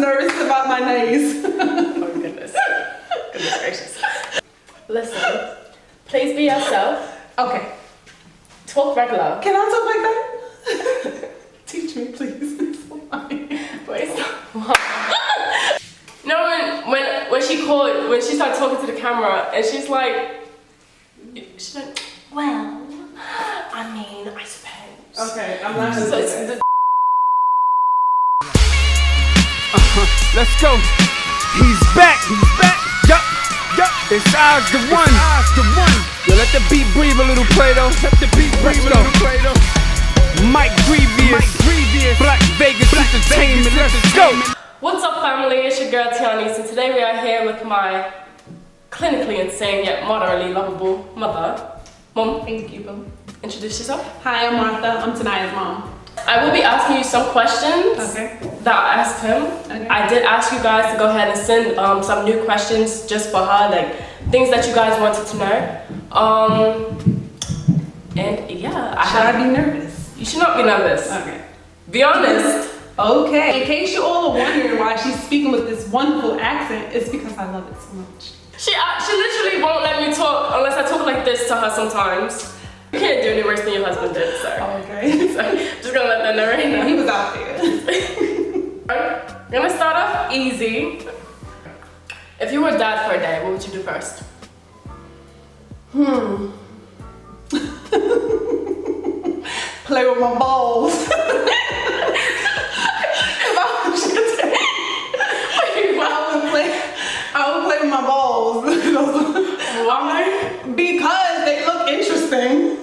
nervous about my nays. Oh goodness. Goodness gracious. Listen, please be yourself. Okay. Talk regular. Can I talk like that? Teach me, please. Wait, stop. No, when she started talking to the camera, and she's like, well, I mean, I suppose. Okay, I'm not gonna say that. Let's go. He's back. Yup. It's ours the one. Yo, let the beat breathe a little, Play-Doh. Mike Grievous. Black Vegas Entertainment. Let's go. What's up, family? It's your girl TICTOK, and today we are here with my clinically insane yet moderately lovable mother. Mom, Thank you, boo. introduce yourself. Hi, I'm Martha. I'm Tanaya's mom. I will be asking you some questions that I asked him. Okay. I did ask you guys to go ahead and send some new questions just for her, like things that you guys wanted to know. And yeah, Should I be nervous? You should not be nervous. Okay. Be honest. Okay. In case you all are wondering why she's speaking with this wonderful accent, it's because I love it so much. She literally won't let me talk unless I talk like this to her sometimes. You can't do any worse than your husband did, so. Okay. So just gonna let them know right now. He was out there. I'm gonna start off easy. If you were dad for a day, what would you do first? Play with my balls. I would play with my balls. Why? Because they look interesting.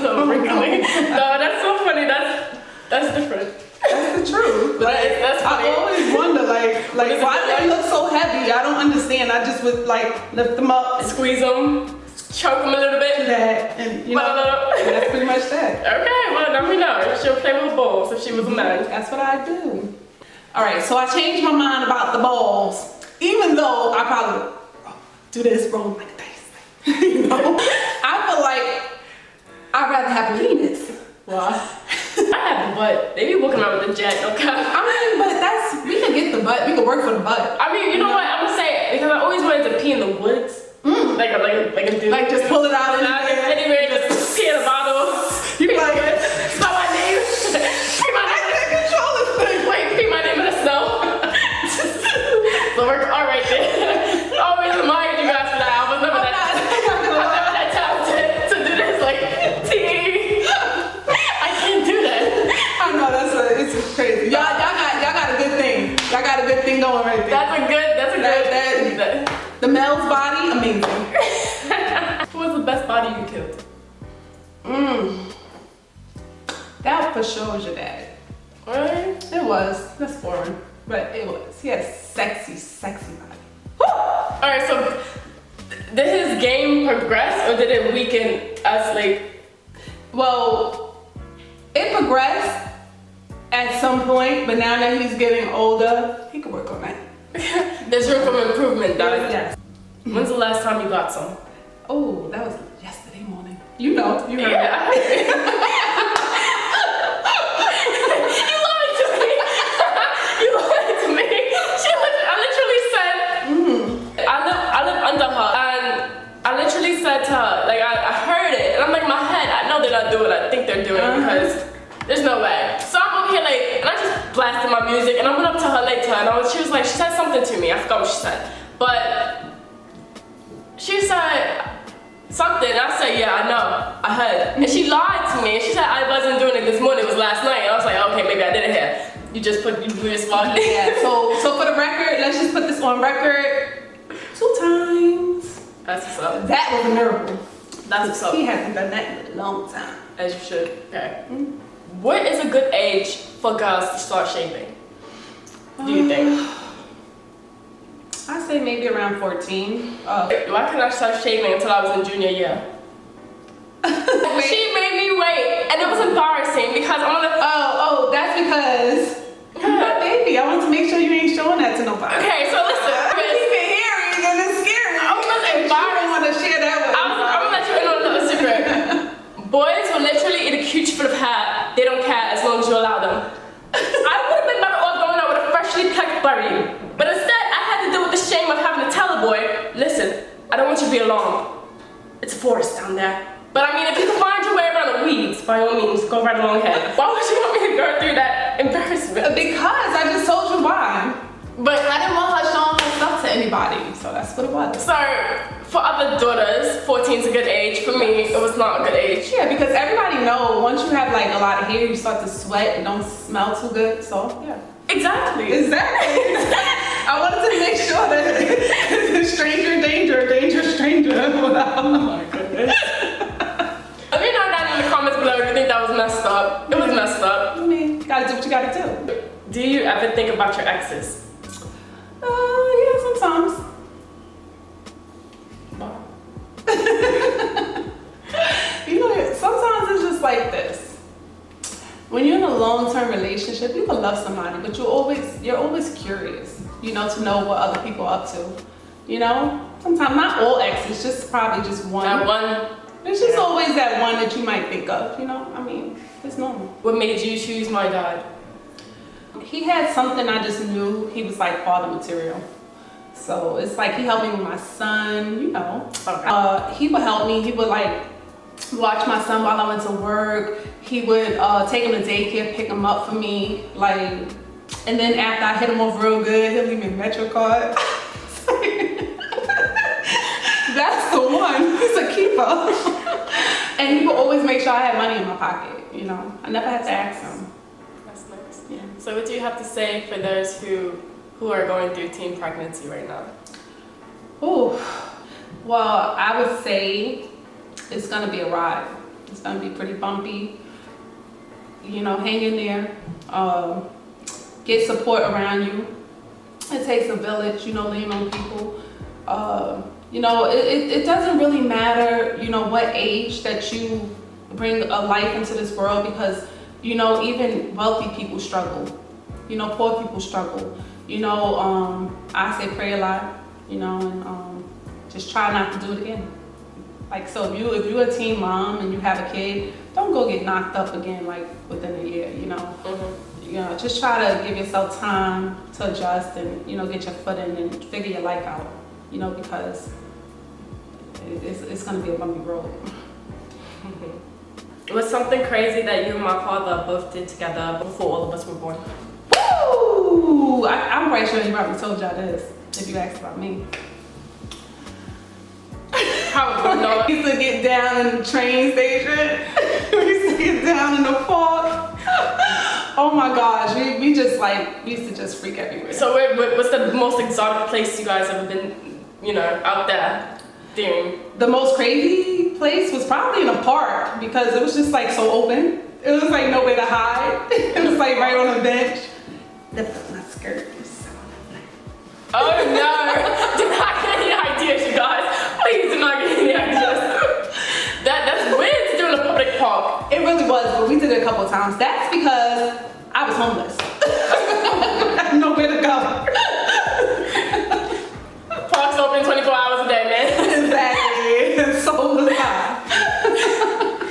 No, really? No, that's so funny. That's different. That's the truth. That's funny. I always wonder, like why do they look so heavy? I don't understand. I just would like lift them up, Squeeze them, choke them a little bit. that, and you know, that's pretty much that. Okay, well now we know. She'll play with her balls if she was a man. That's what I do. All right, so I changed my mind about the balls, even though I probably do this wrong like dice. You know, I feel like I'd rather have a penis. Why? I have a butt. They be walking around with a jet, okay? I mean, but we could get the butt. We could work for the butt. I mean, you know what? I'm gonna say it because I always wanted to pee in the woods. Like a dude. Like just pull it out and anywhere, just pee in a bottle. You like spell my name. Pee my name. I can't control this thing. Wait, pee my name in the snow. So we're all right there. Always admired you guys for that. I was never that talented to do this. Like, I can't do that. I know it's crazy. Y'all got a good thing. Y'all got a good thing going right there. That's a good. The male's body, amazing. Who was the best body you killed? That for sure was your dad. Really? It was. That's boring, but it was. He had sexy body. Alright, so did his game progress or did it weaken us? Like, well, it progressed at some point, but now that he's getting older, he can work on that. there's room for improvement, darling. Yes. When's the last time you got some? Oh, that was yesterday morning. You know. Yeah. You lied to me. You lied to me. I literally said, I live under her, and I literally said to her, like I heard it, and I'm like, my head, I know they're not doing it. I think they're doing it because there's no way. So I'm over here like, and I just blasted my music, and I went up to her later, and she was like, she said something to me. I forgot what she said, but she said something. I said, yeah, I know, I heard. And she lied to me. And she said I wasn't doing it this morning. It was last night. And I was like, okay, maybe I didn't hear. You just walked in. Yeah. So for the record, let's just put this on record. 2 times. That's what's up. That was a miracle. That's what's up. He hasn't done that in a long time. As you should. Okay. What is a good age for girls to start shaving? Do you think? I say maybe around 14. Why couldn't I start shaving until I was in junior year? She made me wait, and it was embarrassing because I'm gonna. Oh, that's because my baby. I want to make sure you ain't showing that to nobody. Okay, so listen. Keep it hairy and it's scary. I was embarrassed. I don't want to share that with. I'm gonna let you in on another secret. Boys will literally eat a coochie full of hair. They don't care as long as you allow them. I would have been better off going out with a freshly plucked berry marry. But instead, I had to deal with the shame of having to tell a boy, listen, I don't want you to be alone. It's a forest down there. But I mean, if you can find your way around the weeds, by all means, go right along ahead. Why would you want me to go through that embarrassment? Because I just told you why. But I didn't want her showing her stuff to anybody, so that's what it was. So, for other daughters, 14's a good age. For me, it was not a good age. Yeah, because everybody know once you have like a lot of hair, you start to sweat and don't smell too good. So yeah. Exactly. I wanted to make sure that stranger danger, danger stranger. Oh my goodness. Let me know down in the comments below if you think that was messed up. It was messed up. I mean, you gotta do what you gotta do. Do you ever think about your exes? Yeah, sometimes. Wow. You know, sometimes it's just like this. When you're in a long-term relationship, you can love somebody, but you're always curious, you know, to know what other people are up to. You know? Sometimes not all exes, just probably just one. That one. There's just always that one that you might think of, you know? I mean, it's normal. What made you choose my dad? He had something I just knew. He was like father material. So it's like he helped me with my son, you know. Okay. He would help me. He would like watch my son while I went to work. He would take him to daycare, pick him up for me. Like, and then after I hit him off real good, he'll leave me a Metro card. That's the one. He's a keeper. And he would always make sure I had money in my pocket, you know. I never had to ask him. That's nice. Yeah. So what do you have to say for those who are going through teen pregnancy right now? Oh, well, I would say it's gonna be a ride. It's gonna be pretty bumpy. You know, hang in there. Get support around you. It takes a village, you know, lean on people. You know, it doesn't really matter, you know, what age that you bring a life into this world, because, you know, even wealthy people struggle. You know, poor people struggle. You know, I say pray a lot, you know, and just try not to do it again. Like, so if you're a teen mom and you have a kid, don't go get knocked up again, like, within a year, you know. Mm-hmm. You know, just try to give yourself time to adjust and, you know, get your foot in and figure your life out, you know, because it's going to be a bumpy road. It was something crazy that you and my father both did together before all of us were born. Woo! I'm quite sure he probably told y'all this, if you asked about me. Probably not. We used to get down in the train station. We used to get down in the park. Oh my gosh, we used to just freak everywhere. So what's the most exotic place you guys ever been, you know, out there doing? The most crazy place was probably in a park, because it was just like so open. It was like nowhere to hide. It was like right on a bench. Lift up my skirt. Oh no! Do not get any ideas, you guys. Please do not get any ideas. That's weird to do in a public park. It really was, but we did it a couple of times. That's because I was homeless. I had nowhere to go. Park's open 24 hours a day, man. Exactly. So was I.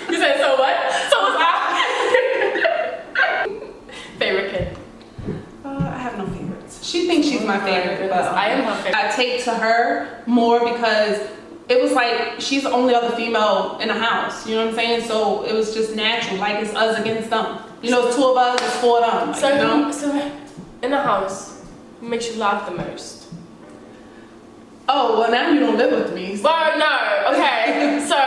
You said so what? So was I. Favorite kid? I have no favorites. She thinks she's my favorite, but I am her favorite. I take to her more because it was like she's the only other female in the house. You know what I'm saying? So it was just natural. Like, it's us against them. You know, it's two of us, it's four of them. Like, So, you know? so in the house, who makes you laugh the most? Oh, well, now you don't live with me. So. Well, no. Okay. So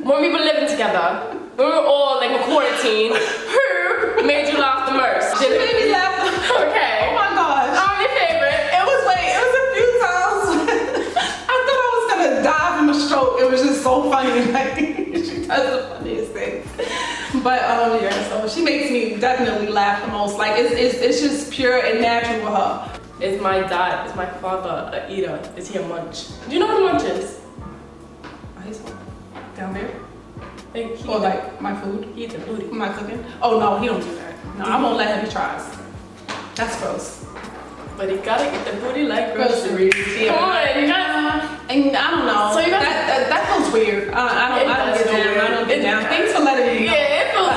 when we were living together, when we were all like in quarantine, who made you laugh the most? She made me laugh. Okay. Oh my gosh. I'm your favorite. It was a few times. I thought I was gonna die from a stroke. It was just so funny. Like, she does the funniest things. But yeah, so she makes me definitely laugh the most. Like, it's just pure and natural with her. Is my father a eater? Is he a munch? Do you know what a munch is? Oh, he's down there. Like, he Or like my food. eats a booty. Am I cooking? Oh no, he don't do that. No, I won't let him. He tries. That's gross. But he gotta get the booty like groceries. Yeah. Come on, you gotta. And I don't know. So you got that feels weird. I don't get down. I don't get down. Thanks for letting me know. Yeah, it feels I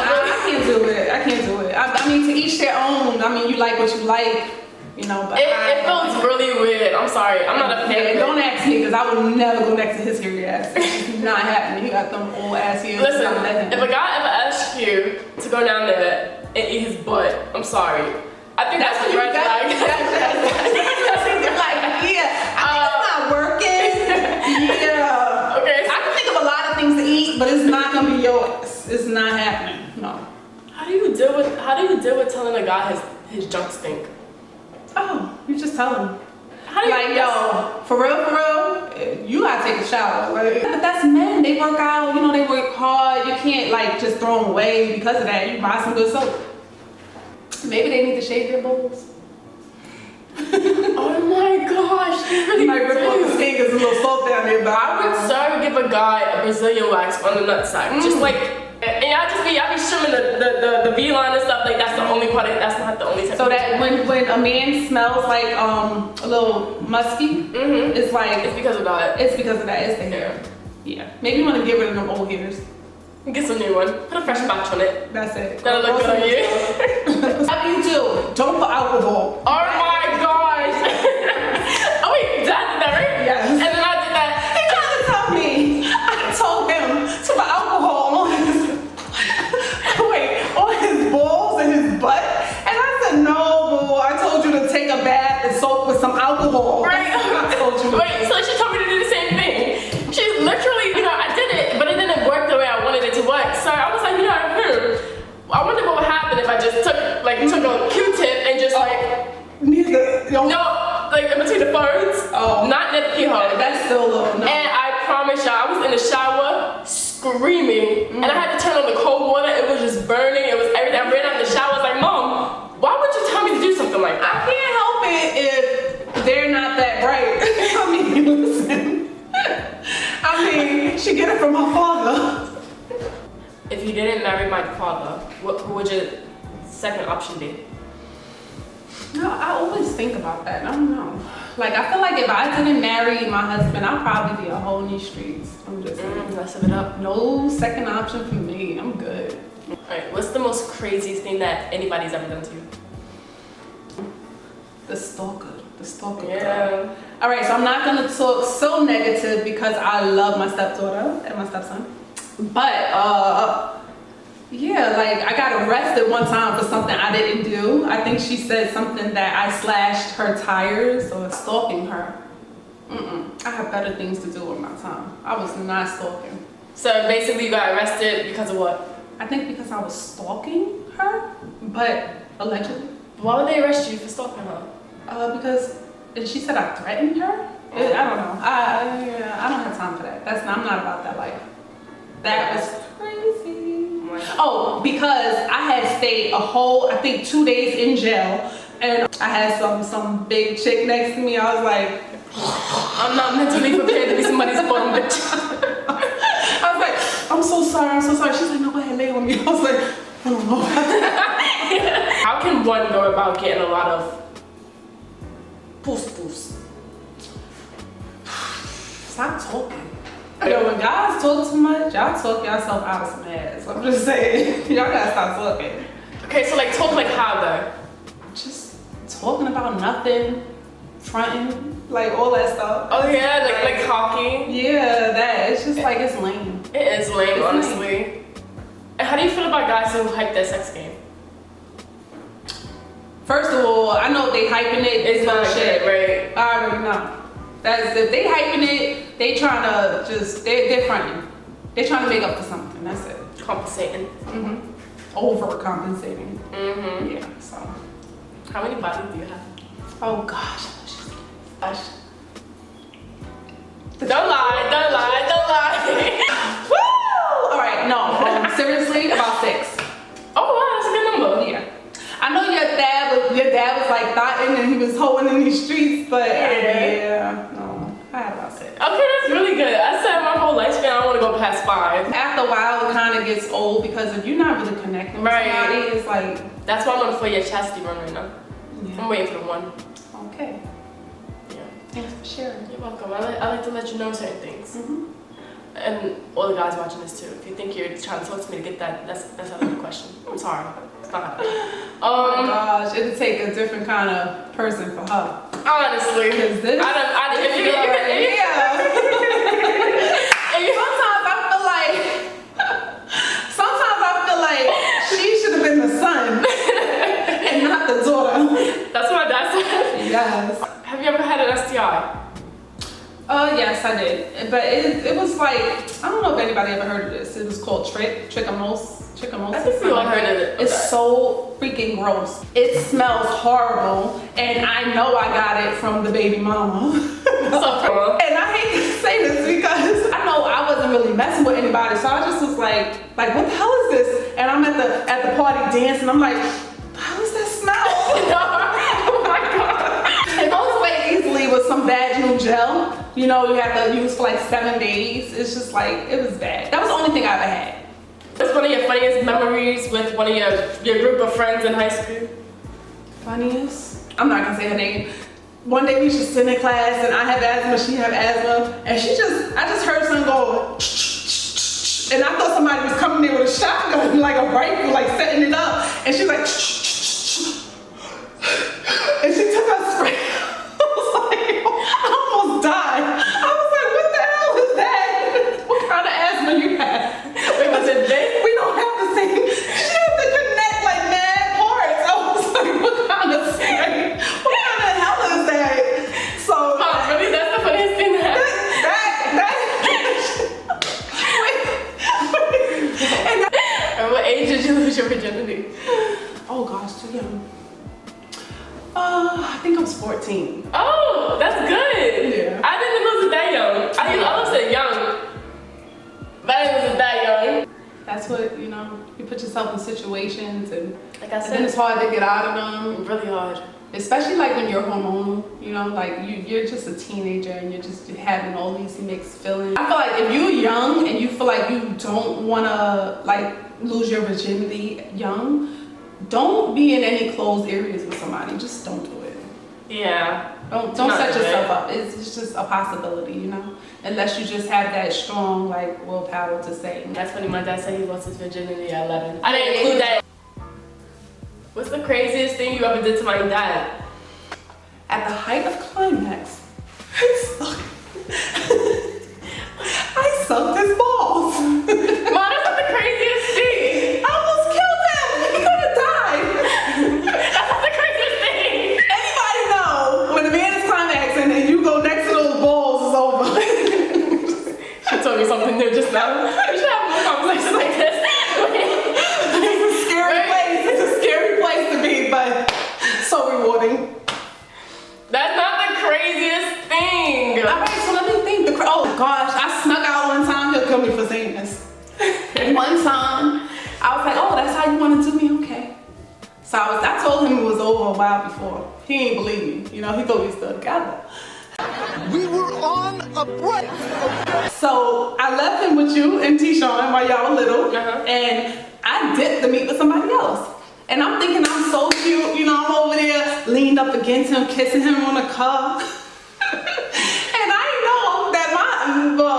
can't do it. I can't do it. I mean, to each their own. I mean, you like what you like. you know. But it feels really weird. I'm sorry. I'm not a fan. Yeah, don't ask me because I would never go next to his hairy ass. It's not happening. He got them old ass ears. Listen, if a guy ever asks you to go down there and eat his butt, I'm sorry. I think that's the red flag. Like, yeah, I think it's not working. Yeah. Okay. I can think of a lot of things to eat, but it's not gonna be yours. It's not happening. No. How do you deal with telling a guy his junk stink? Oh, you just tell him. How do you Like, yo, for real, you gotta take a shower. Like, but that's men. They work out. You know, they work hard. You can't like just throw them away because of that. You buy some good soap. Maybe they need to shave their bowls. Oh my gosh, you really Like, rip off the skin because there's a little salt down there. But I would so give a guy a Brazilian wax on the nutsack. Just like, and y'all be trimming the V-line and stuff. Like that's the only part. That's not the only. so that when a man smells like a little musky, it's like it's because of that. It's because of that. It's the hair. Yeah. Maybe you want to get rid of them old hairs. Get some new one. Put a fresh batch on it. That's it. That'll look good on you. How do you do? Don't put alcohol. Oh my gosh. Oh wait, Dad did that, right? Yes. And then I did that. He tried to tell me. I told him to put alcohol on his on his balls and his butt, and I said no, boo. I told you to take a bath and soak with some alcohol. Right. I told you. Wait, so she told me to do the same thing. She's literally, I did it, but it didn't work the way I wanted it to work. So I was like, I wonder what would happen if I just took a Q-tip and just no, like in between the phones. Oh. Not near the keyhole. That's still low. No. And I promise y'all, I was in the shower screaming, and I had to turn on the cold water. It was just burning. It was everything. I ran out of the shower. I was like, Mom, why would you tell me to do something like that? I can't help it if they're not that bright. I mean, listen. She get it from her father. If you didn't marry my father, who would your second option be? No, I always think about that. I don't know. Like, I feel like if I didn't marry my husband, I'd probably be a whole new streets. I'm just saying. Let's sum it up. No second option for me. I'm good. Alright, what's the most craziest thing that anybody's ever done to you? The stalker. Yeah. Girl. All right, so I'm not gonna talk so negative because I love my stepdaughter and my stepson. But yeah, like I got arrested one time for something I didn't do. I think she said something that I slashed her tires or stalking her. I have better things to do with my time. I was not stalking. So basically you got arrested because of what? I think because I was stalking her, but allegedly. Why would they arrest you for stalking her? Because she said I threatened her. I don't know. I don't have time for that. I'm not about that life. That was crazy. Oh, because I had stayed a whole, I think 2 days in jail, and I had some big chick next to me. I was like, I'm not mentally prepared to be somebody's bum bitch. I was like, I'm so sorry. She's like, no, go ahead, lay on me. I was like, I don't know. How can one go about getting a lot of poofs? Stop talking. Yo, when guys talk too much, y'all talk yourself out of some ass. I'm just saying, y'all gotta stop talking. Okay, so like talk like how though? Just talking about nothing, fronting, like all that stuff. Oh yeah, like hockey. Yeah, that. It's just like, it's lame. It is lame, It's honestly. lame. And how do you feel about guys who hype their sex game? First of all, I know they hyping it. It's not shit, right? I already know. That's if they hyping it, they trying to just they're fronting. They're trying to make up for something. That's it. Compensating. Overcompensating. Yeah. So. How many bodies do you have? Oh gosh. Don't lie. Woo! All right. No. Seriously, about 6. Oh wow, that's a good number. Yeah. I know your dad was like thotting and he was hoeing in these streets, but yeah, no, I had about 6. Okay, that's really good. I said my whole lifespan, I don't want to go past 5. After a while, it kind of gets old because if you're not really connecting with somebody, it's like. That's why I'm on for your chastity run right now. Yeah. I'm waiting for the one. Okay. Yeah. Thanks for sharing. You're welcome. I like to let you know certain things. And all the guys watching this too. If you think you're trying to talk to me to get that, that's another question. I'm sorry. It's not happening. Oh my gosh, it'd take a different kind of person for her. Honestly, Because this, if you sometimes I feel like she should have been the son and not the daughter. That's what my dad said. Yes. Have you ever had an STI? Yes, I did. But it was like, I don't know if anybody ever heard of this. It was called trichomosis. I think we all heard of it. It's so freaking gross. It smells horrible, and I know I got it from the baby mama. And I hate to say this because I know I wasn't really messing with anybody, so I just was like what the hell is this? And I'm at the party dancing. I'm like, how is that smell? Oh my god! It goes away easily with some vaginal gel. You know, you have to use for like 7 days. It's just like, it was bad. That was the only thing I ever had. What's one of your funniest memories with one of your group of friends in high school? Funniest? I'm not gonna say her name. One day we was just sitting in class and I have asthma, she have asthma, and I just heard something go, and I thought somebody was coming in with a shotgun, like a rifle, like setting it up, and she's like, and she took her spray. I was like, I almost died. I was like, what the hell is that? What kind of asthma you have? Wait, was it big? We don't have the same. She had to connect like mad parts. I was like, what kind of spray? What kind of hell is that? So Really? That's the funniest thing that happened? And what age did you lose your virginity? Oh gosh, too young. I think I was 14. Oh, that's good. Yeah. I didn't lose it that young. I was young, but I didn't lose it that young. That's what, you put yourself in situations and Like I then said, it's hard to get out of them. really hard. Especially like when you're hormonal, like you're just a teenager and you're just having all these mixed feelings. I feel like if you're young and you feel like you don't wanna like lose your virginity young, don't be in any closed areas with somebody. Just don't do it. Yeah. Don't Not set do yourself it. up. It's just a possibility, unless you just have that strong like willpower to say. That's funny. My dad said he lost his virginity at 11. I didn't include that. What's the craziest thing you ever did to my dad? At the height of climax, I sucked his balls. Mom, that's not the craziest thing. I almost killed him. He could have died. That's not the craziest thing. Anybody know when a man is climaxing and you go next to those balls, it's over. She told me something new just now. We should have more conversations like this. It's a scary place. It's a scary place to be, but so rewarding. That's not the craziest thing. All right, so let me think. Oh gosh, I snuck out one time. He'll kill me for saying this. One time, I was like, oh, that's how you want to do me? Okay. So I told him it was over a while before. He ain't believe me. He thought we still together. We were on a break. So I left him with you and T-Shawn while y'all were little, and I dipped to meet with somebody else. And I'm thinking I'm so cute, I'm over there leaned up against him, kissing him on the cuff. And I know that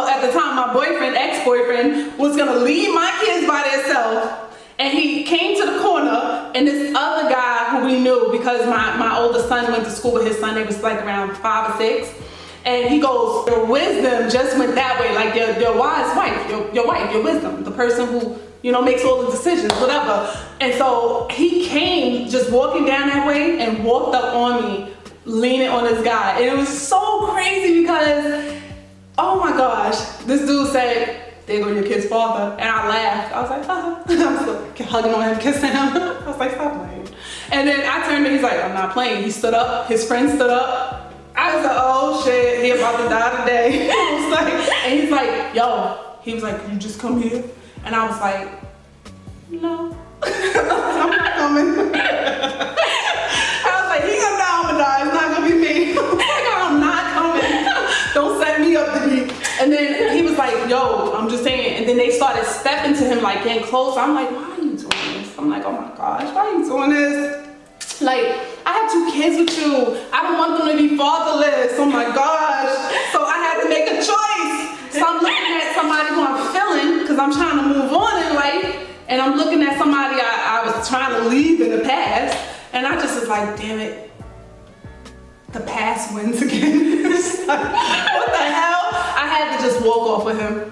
at the time, my boyfriend, ex-boyfriend, was gonna leave my kids by themselves. And he came to the corner, and this other guy who we knew, because my oldest son went to school with his son, they was like around 5 or 6. And he goes, your wisdom just went that way, like your wise wife, your wife, your wisdom, the person who, makes all the decisions, whatever. And so he came just walking down that way and walked up on me, leaning on this guy. And it was so crazy because, oh my gosh, this dude said, there go your kid's father. And I laughed. I was like, haha. I was like, hugging on him, kissing him. I was like, stop playing. And then I turned and he's like, I'm not playing. He stood up, his friend stood up. I was like, oh shit, he about to die today. I was like, and he's like, yo, he was like, you just come here? And I was like, no, I'm not coming. I was like, he gonna die, I'm gonna die, it's not gonna be me. I'm not coming. Don't set me up to be. And then he was like, yo, I'm just saying. And then they started stepping to him, like getting closer. I'm like, why are you doing this? I'm like, oh my gosh, why are you doing this? Like, I have 2 kids with you. I don't want them to be fatherless. Oh my gosh. So I had to make a choice. So I'm looking at somebody who I'm feeling, because I'm trying to move on in life. And I'm looking at somebody I was trying to leave like, damn it, the past wins again. It's like, what the hell? I had to just walk off with him.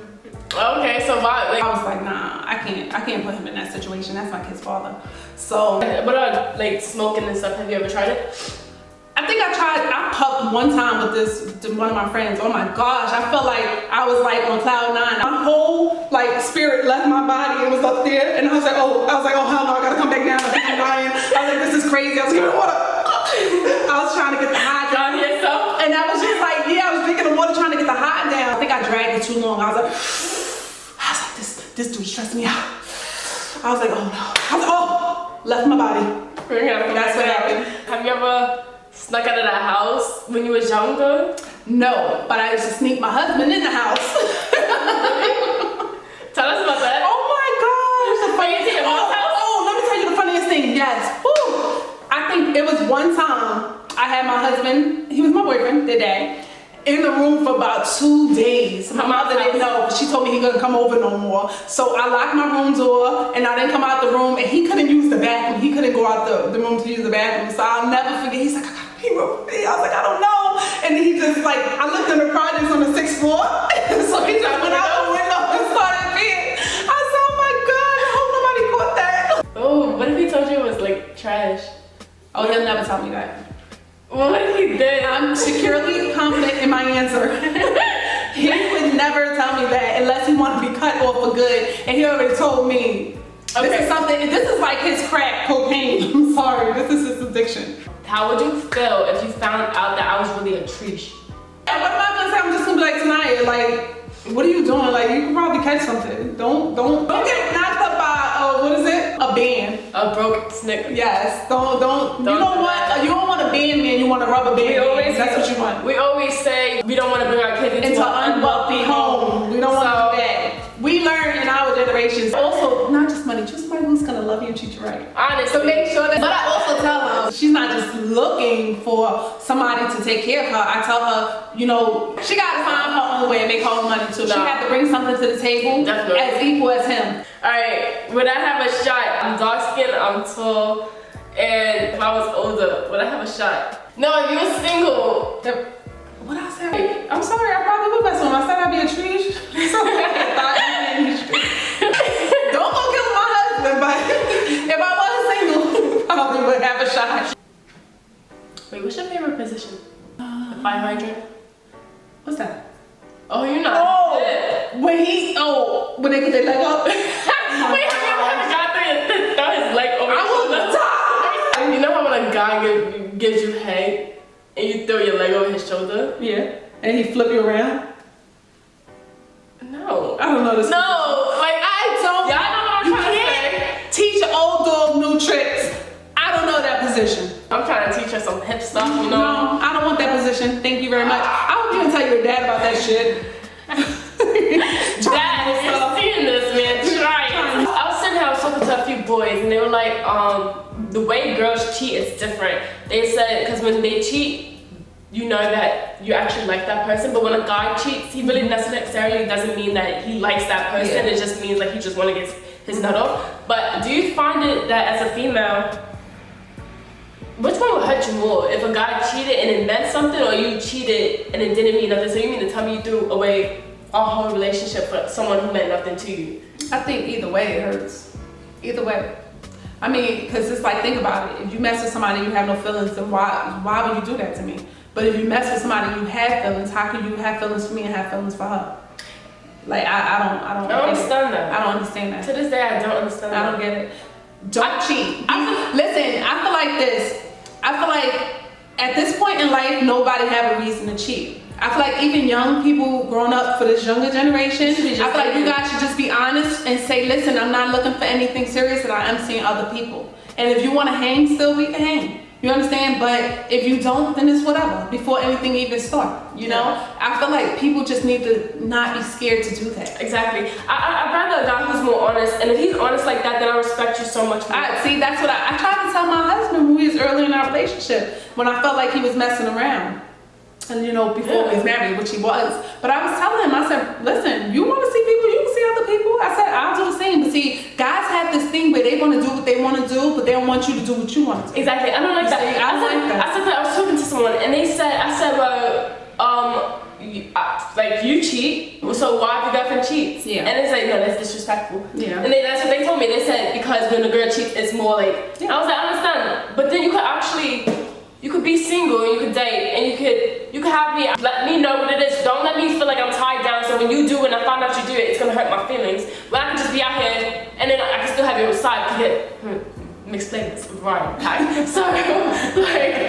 Okay, so why? Like, I was like, nah, I can't put him in that situation. That's my kid's father. So, what about like smoking and stuff? Have you ever tried it? I think I puffed one time with one of my friends. Oh my gosh, I felt like I was like on cloud 9. My whole like spirit left my body. It was up there, and I was like, oh hell no, I gotta come back down. I think I'm dying. I was like, this is crazy. I was giving water. I was trying to get the high down. And I was just like, yeah, I was drinking the water trying to get the high down. I think I dragged it too long. I was like, this dude stressed me out. I was like, oh no. I was like, oh, left my body. That's what happened. Have you ever snuck out of the house when you was younger? No, but I used to sneak my husband in the house. Tell us about that. Oh my gosh. The funniest thing. Oh, let me tell you the funniest thing. Yes. Woo. I think it was one time I had my husband, he was my boyfriend, the day, in the room for about 2 days. My mother didn't know, but she told me he couldn't come over no more. So I locked my room door and I didn't come out the room, and he couldn't use the bathroom. He couldn't go out the room to use the bathroom. So I'll never forget. He's like, I gotta pee real quick. I was like, I don't know. And he just like, I lived in the projects on the 6th floor. So he just went out the window and started peeing. I said, oh my God, I hope nobody caught that. Oh, what if he told you it was like trash? Oh, he'll never tell me that. What if he did? I'm securely confident in my answer. He would never tell me that unless he wanted to be cut off for good, and he already told me. Okay. This is like his crack cocaine. I'm sorry, this is his addiction. How would you feel if you found out that I was really a triche? And what am I gonna say? I'm just gonna be like, Tanaya, like, what are you doing? Like, you can probably catch something. Don't get knocked up by what is it? A band. A broke Snicker. Yes. Don't. You don't want. You don't want a band man. You want a rubber band. That's what you want. We always say we don't want to bring our kids into an unwealthy home. We don't want to do that. We learn in our generations. Also, not just money. Choose somebody who's gonna love you and treat you right. Honestly. So make sure that. But I also tell her she's not just looking for somebody to take care of her. I tell her, you know, she gotta find her own way and make her own money too. She had to bring something to the table as equal as him. Alright, would I have a shot? I'm dark skinned, I'm tall, and if I was older, would I have a shot? No, if you were single. What I say? I'm sorry, I probably would mess with him. I said I'd be a tree. Don't go kill my husband, but if I was single, I probably would have a shot. Wait, what's your favorite position? The fire hydrant? What's that? Oh, you're not. Oh, when they get their leg up. Wait, have you ever had a guy throw his leg over I will die. You know how when a guy gives you head and you throw your leg over his shoulder? Yeah, and he flip you around. No. I don't know this. No, like I don't. Y'all know what I'm trying to say. Teach an old dog new tricks. I don't know that position. I'm trying to teach her some hip stuff, you know? No, I don't want that position. Thank you very much. I hope you can tell your dad about that shit. Dad, if you're seeing this, man, try it. I was sitting here, I was talking to a few boys, and they were like, the way girls cheat is different. They said, because when they cheat, you know that you actually like that person, but when a guy cheats, he really necessarily doesn't mean that he likes that person. Yeah. It just means like he just want to get his nut off. But do you find it that as a female, which one would hurt you more? If a guy cheated and it meant something, or you cheated and it didn't mean nothing? So you mean to tell me you threw away a whole relationship for someone who meant nothing to you? I think either way it hurts. Either way. I mean, because it's like, think about it. If you mess with somebody and you have no feelings, then why would you do that to me? But if you mess with somebody and you have feelings, how can you have feelings for me and have feelings for her? Like, I don't understand that. I don't understand that. To this day, I don't understand that. I don't get it. Don't cheat. Listen, I feel like this. I feel like at this point in life, nobody have a reason to cheat. I feel like even young people growing up for this younger generation, I feel like you guys should just be honest and say, listen, I'm not looking for anything serious, and I am seeing other people. And if you want to hang still, we can hang. You understand? But if you don't, then it's whatever. Before anything even starts, you know? I feel like people just need to not be scared to do that. Exactly. I'd rather a guy who's more honest, and if he's honest like that, then I respect you so much more. See, that's what I tried to tell my husband when we was early in our relationship, when I felt like he was messing around. And you know, before we was married, which he was. But I was telling him, I said, listen, you want to see people, you can see other people. I said, I I'll do the same. But see, guys have this thing where they want to do what they want to do, but they don't want you to do what you want to do. Exactly. I don't like that. See, I like that. I said that I was talking to someone, and I said, well, you cheat, so why if your girlfriend cheats? Yeah. And it's like, no, that's disrespectful. Yeah. And that's what they told me. They said because when a girl cheats, it's more like. Yeah. I was like, I understand, but then you could be single and you could date and you could have me let me know what it is. Don't let me feel like I'm tied down. So when you do it and I find out you do it, it's gonna hurt my feelings. But I can just be out here and then I can still have your side. Let me explain this. Right. So like,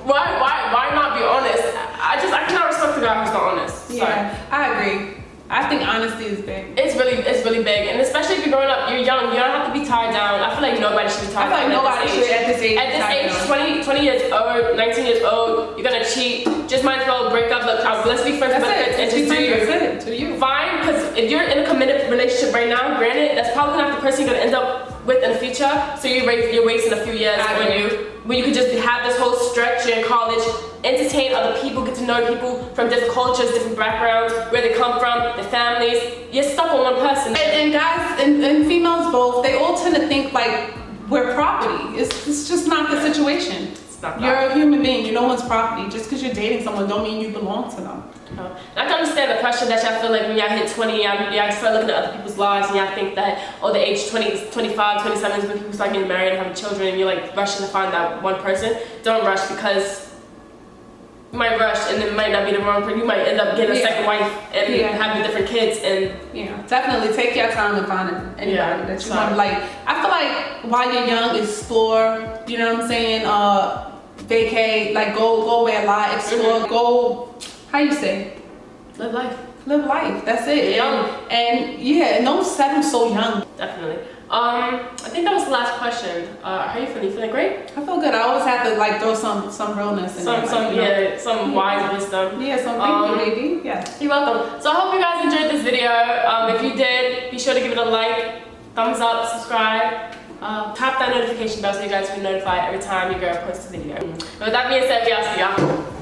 why not be honest? I cannot respect a guy who's not honest. Yeah, I agree. I think honesty is big. It's really big, and especially if you're growing up, you're young. You don't have to be tied down. I feel like nobody should be tied down. I feel like nobody should at this age. At this age, 20 years old, 19 years old, you're gonna cheat. Just might as well break up. Look, let's be friends with benefits and just do you. Fine, because if you're in a committed relationship right now, granted, that's probably not the person you're gonna end up with in the future. So you're wasting a few years when you could just have this whole stretch. You're in college, entertain other people, get to know people from different cultures, different backgrounds, where they come from, their families. You're stuck on one person. And guys and females both, they all tend to think like we're property. It's just not the situation. It's not You're a human being. You're no one's property. Just because you're dating someone don't mean you belong to them. I can understand the pressure that y'all feel like when y'all hit 20, y'all start looking at other people's lives and y'all think that, the age 20, 25, 27 is when people start getting married and having children and you're like rushing to find that one person. Don't rush, because you might rush and it might not be the wrong person. You might end up getting a second wife and having different kids and... Yeah, definitely take your time and find anybody that you want to like. I feel like while you're young, explore, you know what I'm saying? Vacate, like go away a lot, explore, go... How you say? Live life. Live life. That's it. Young. And don't settle so young. Definitely. I think that was the last question. How are you feeling? You feeling great? I feel good. I always have to like throw some realness in there. Some wise wisdom. Yeah, thank you, baby. Yeah. You're welcome. So I hope you guys enjoyed this video. If you did, be sure to give it a like, thumbs up, subscribe. Tap that notification bell so you guys will be notified every time your girl posts a video. And with that being said, we all see y'all.